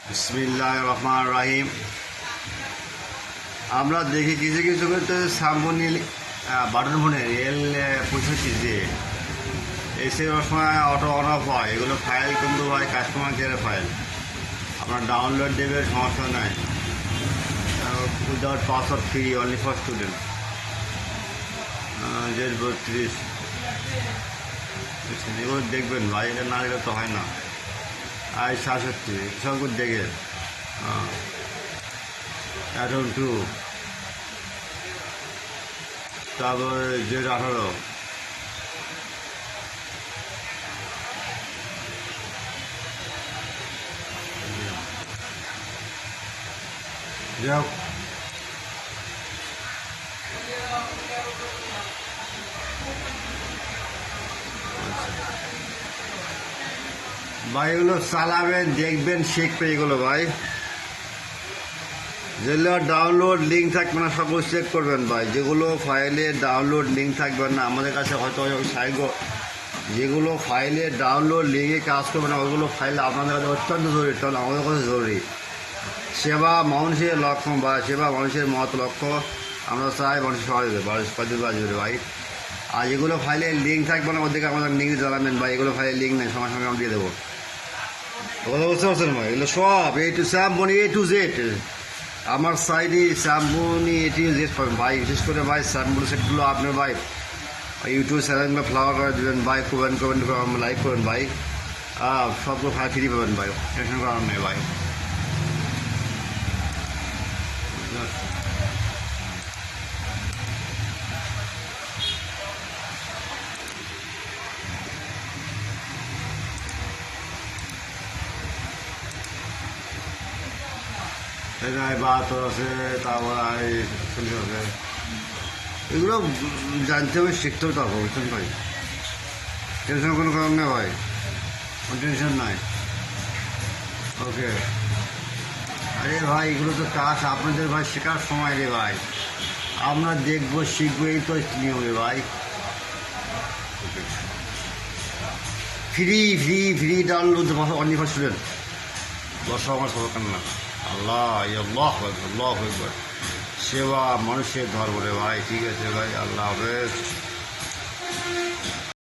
বিসমিল্লাহির রহমানির রহিম। আমরা দেখি কিছু কিছু করতে সাম্বনি বাটন ফোনে রেল পৌঁছেছি যে এসে সময় অটো অন অফ হয়, এগুলো ফাইল কিন্তু ভাই কাস্টমার কেয়ারের ফাইল, আপনার ডাউনলোড দেবে সমস্যা নাই, without password free, only for student. Z32 এগুলো দেখবেন ভাই, এটা না দেখলে তো হয় না। i72 সবগুলো দেখে i72, তারপর Z18, যাই হোক ভাই এগুলো চালাবেন, দেখবেন, শিখবে এগুলো ভাই। যেগুলো ডাউনলোড লিঙ্ক থাকবে না সবগুলো চেক করবেন ভাই। যেগুলো ফাইলে ডাউনলোড লিঙ্ক থাকবে না, আমাদের কাছে হয়তো যেগুলো ফাইলে ডাউনলোড লিঙ্কে কাজ করবে না, ওইগুলো ফাইল আপনাদের কাছে অত্যন্ত জরুরি, তাহলে আমাদের কাছে জরুরি। সেবা মানুষের লক্ষ্য বা সেবা মানুষের মত লক্ষ্য, আমরা চাই মানুষের সহায় বাজবে ভাই। আর যেগুলো ফাইলে লিঙ্ক থাকবে না ওদেরকে আমাদের লিঙ্ক জানাবেন ভাই, এগুলো ফাইলে লিঙ্ক নেই, সঙ্গে সঙ্গে আমরা দিয়ে দেবো। কথা বুঝতে পারছেন ভাই? এগুলো সব Symphony A to Z, আমার সাইডে Symphony A to Z পাবেন ভাই। বিশেষ করে ভাই Symphony সেটগুলো আপনার ভাই ইউটিউব চ্যানেলগুলো ফ্লাওয়ার করে দেবেন ভাই, কমেন্ট লাইক করবেন ভাই, সবগুলো ফাইল ফ্রি পাবেন ভাই, টেনশন করার নেই ভাই। বাহাত্তর আছে, তারপর চল্লিশ আছে, এগুলো জানতে হবে, শিখতে হবে, তারপর বুঝছেন ভাই। টেনশন কোনো কারণ নেই ভাই, কোনো টেনশন নাই। ওকে, আরে ভাই এগুলো তো কাজ আপনাদের ভাই শেখার সময় রে ভাই, আমরা দেখবো শিখবো, এই তো নিয়মে ভাই। Free download only for student. বসা আমার সবার কান্না, আল্লাহ আল্লাহ আল্লাহ একবার সেবা মানুষের ধর্ম রে ভাই। ঠিক আছে ভাই, আল্লাহ হাফেজ।